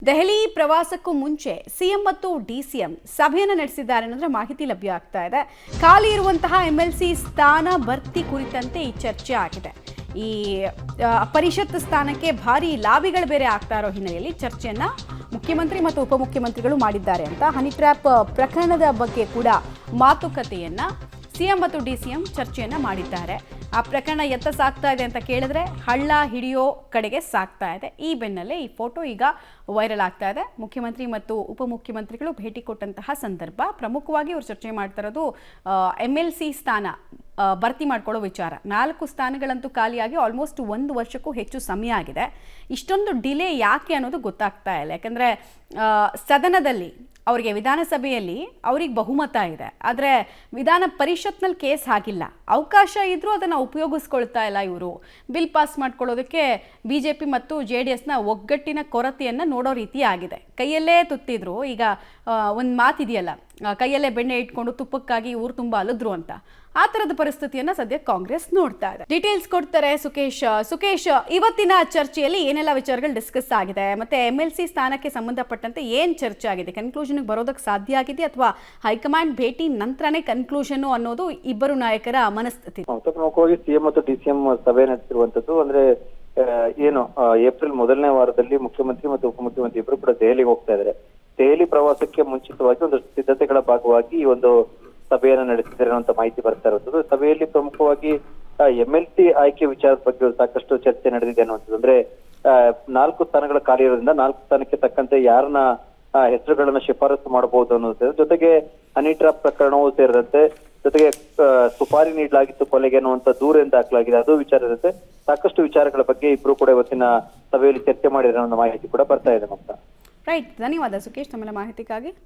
ದೆಹಲಿ ಪ್ರವಾಸಕ್ಕೂ ಮುಂಚೆ ಸಿಎಂ ಮತ್ತು ಡಿಸಿಎಂ ಸಭೆಯನ್ನು ನಡೆಸಿದ್ದಾರೆ ಅನ್ನೋದ್ರ ಮಾಹಿತಿ ಲಭ್ಯ ಆಗ್ತಾ ಇದೆ. ಖಾಲಿ ಇರುವಂತಹ ಎಂಎಲ್ಸಿ ಸ್ಥಾನ ಭರ್ತಿ ಕುರಿತಂತೆ ಈ ಚರ್ಚೆ ಆಗಿದೆ. ಈ ಪರಿಷತ್ ಸ್ಥಾನಕ್ಕೆ ಭಾರಿ ಲಾಬಿಗಳು ಬೇರೆ ಆಗ್ತಾ ಇರೋ ಹಿನ್ನೆಲೆಯಲ್ಲಿ ಚರ್ಚೆಯನ್ನ ಮುಖ್ಯಮಂತ್ರಿ ಮತ್ತು ಉಪಮುಖ್ಯಮಂತ್ರಿಗಳು ಮಾಡಿದ್ದಾರೆ ಅಂತ ಹನಿ ಟ್ರ್ಯಾಪ್ ಪ್ರಕರಣದ ಬಗ್ಗೆ ಕೂಡ ಮಾತುಕತೆಯನ್ನ ಸಿಎಂ ಮತ್ತು ಡಿಸಿಎಂ ಚರ್ಚೆಯನ್ನ ಮಾಡಿದ್ದಾರೆ. ಆ ಪ್ರಕರಣ ಎತ್ತ ಸಾಗ್ತಾ ಇದೆ ಅಂತ ಕೇಳಿದ್ರೆ ಹಳ್ಳ ಹಿಡಿಯೋ ಕಡೆಗೆ ಸಾಗ್ತಾ ಇದೆ. ಈ ಬೆನ್ನಲ್ಲೇ ಈ ಫೋಟೋ ಈಗ ವೈರಲ್ ಆಗ್ತಾ ಇದೆ. ಮುಖ್ಯಮಂತ್ರಿ ಮತ್ತು ಉಪಮುಖ್ಯಮಂತ್ರಿಗಳು ಭೇಟಿ ಕೊಟ್ಟಂತಹ ಸಂದರ್ಭ ಪ್ರಮುಖವಾಗಿ ಅವರು ಚರ್ಚೆ ಮಾಡ್ತಾ ಇರೋದು ಎಂಎಲ್ಸಿ ಸ್ಥಾನ ಭರ್ತಿ ಮಾಡ್ಕೊಳ್ಳೋ ವಿಚಾರ. 4 ಸ್ಥಾನಗಳಂತೂ ಖಾಲಿಯಾಗಿ ಆಲ್ಮೋಸ್ಟ್ 1 ವರ್ಷಕ್ಕೂ ಹೆಚ್ಚು ಸಮಯ ಆಗಿದೆ. ಇಷ್ಟೊಂದು ಡಿಲೇ ಯಾಕೆ ಅನ್ನೋದು ಗೊತ್ತಾಗ್ತಾ ಇಲ್ಲ. ಯಾಕಂದರೆ ಸದನದಲ್ಲಿ ಅವರಿಗೆ ವಿಧಾನಸಭೆಯಲ್ಲಿ ಅವ್ರಿಗೆ ಬಹುಮತ ಇದೆ, ಆದರೆ ವಿಧಾನ ಪರಿಷತ್ನಲ್ಲಿ ಕೇಸ್ ಆಗಿಲ್ಲ. ಅವಕಾಶ ಇದ್ರೂ ಅದನ್ನು ಉಪಯೋಗಿಸ್ಕೊಳ್ತಾ ಇಲ್ಲ ಇವರು. ಬಿಲ್ ಪಾಸ್ ಮಾಡ್ಕೊಳ್ಳೋದಕ್ಕೆ BJP ಮತ್ತು JDSನ ಒಗ್ಗಟ್ಟಿನ ಕೊರತೆಯನ್ನು ನೋಡೋ ರೀತಿ ಆಗಿದೆ. ಕೈಯಲ್ಲೇ ತುತ್ತಿದ್ರು. ಈಗ ಒಂದು ಮಾತಿದೆಯಲ್ಲ, ಕೈಯಲ್ಲೇ ಬೆಣ್ಣೆ ಇಟ್ಕೊಂಡು ತುಪ್ಪಕ್ಕಾಗಿ ಊರು ತುಂಬ ಅಲದ್ರು ಅಂತ. ಆ ಥರದ ಪರಿಸ್ಥಿತಿಯನ್ನು ಸದ್ಯ ಕಾಂಗ್ರೆಸ್ ನೋಡ್ತಾ ಇದೆ. ಡೀಟೇಲ್ಸ್ ಕೊಡ್ತಾರೆ ಸುಕೇಶ್, ಇವತ್ತಿನ ಚರ್ಚೆಯಲ್ಲಿ ಏನೆಲ್ಲ ವಿಚಾರಗಳು ಡಿಸ್ಕಸ್ ಆಗಿದೆ, ಮತ್ತೆ MLC ಸ್ಥಾನಕ್ಕೆ ಸಂಬಂಧಪಟ್ಟಂತೆ ಏನು ಚರ್ಚೆ ಆಗಿದೆ, ಕನ್ಕ್ಲೂಷನ್ಗೆ ಬರೋದಕ್ಕೆ ಸಾಧ್ಯ ಆಗಿದೆ ಅಥವಾ ಹೈಕಮಾಂಡ್ ಭೇಟಿ ನಂತರನೇ ಕನ್ಕ್ಲೂಷನ್ ಅನ್ನೋದು ಇಬ್ಬರು ನಾಯಕರ ಮನಸ್ಥಿತಿ? ಪ್ರಮುಖವಾಗಿ ಸಿಎಂ ಮತ್ತು ಡಿಸಿಎಂ ಸಭೆ ನಡೆಸಿರುವಂತದ್ದು ಅಂದ್ರೆ ಏನು ಏಪ್ರಿಲ್ ಮೊದಲನೇ ವಾರದಲ್ಲಿ ಮುಖ್ಯಮಂತ್ರಿ ಮತ್ತು ಉಪಮುಖ್ಯಮಂತ್ರಿ ಇಬ್ಬರು ಕೂಡ ದೆಹಲಿಗೆ ಹೋಗ್ತಾ ಇದ್ದಾರೆ. ದೆಹಲಿ ಪ್ರವಾಸಕ್ಕೆ ಮುಂಚಿತವಾಗಿ ಒಂದಷ್ಟು ಸಿದ್ಧತೆಗಳ ಭಾಗವಾಗಿ ಈ ಒಂದು ಸಭೆಯನ್ನು ನಡೆಸಿದ್ದಾರೆ ಅನ್ನುವಂತ ಮಾಹಿತಿ ಬರ್ತಾ ಇರುವಂತದ್ದು. ಸಭೆಯಲ್ಲಿ ಪ್ರಮುಖವಾಗಿ MLC ಆಯ್ಕೆ ವಿಚಾರದ ಬಗ್ಗೆ ಸಾಕಷ್ಟು ಚರ್ಚೆ ನಡೆದಿದೆ ಅನ್ನುವಂಥದ್ದು. ಅಂದ್ರೆ 4 ಸ್ಥಾನಗಳ ಖಾಲಿ ಇರೋದ್ರಿಂದ 4 ಸ್ಥಾನಕ್ಕೆ ತಕ್ಕಂತೆ ಯಾರನ್ನ ಹೆಸರುಗಳನ್ನ ಶಿಫಾರಸು ಮಾಡಬಹುದು ಅನ್ನೋದ್ರ ಜೊತೆಗೆ ಹನಿ ಟ್ರ್ಯಾಪ್ ಪ್ರಕರಣವೂ ಸೇರಿದಂತೆ, ಜೊತೆಗೆ ಸುಪಾರಿ ನೀಡಲಾಗಿತ್ತು ಕೊಲೆಗೆ ಅನ್ನುವಂತ ದೂರೇನು ದಾಖಲಾಗಿದೆ ಅದು ವಿಚಾರ ಇರುತ್ತೆ. ಸಾಕಷ್ಟು ವಿಚಾರಗಳ ಬಗ್ಗೆ ಇಬ್ರು ಕೂಡ ಇವತ್ತಿನ ಸಭೆಯಲ್ಲಿ ಚರ್ಚೆ ಮಾಡಿದ್ರೆ ಅನ್ನೋ ಮಾಹಿತಿ ಕೂಡ ಬರ್ತಾ ಇದೆ. ರೈಟ್, ಧನ್ಯವಾದ ಸುಕೇಶ್ ತಮ್ಮ ಮಾಹಿತಿಗಾಗಿ.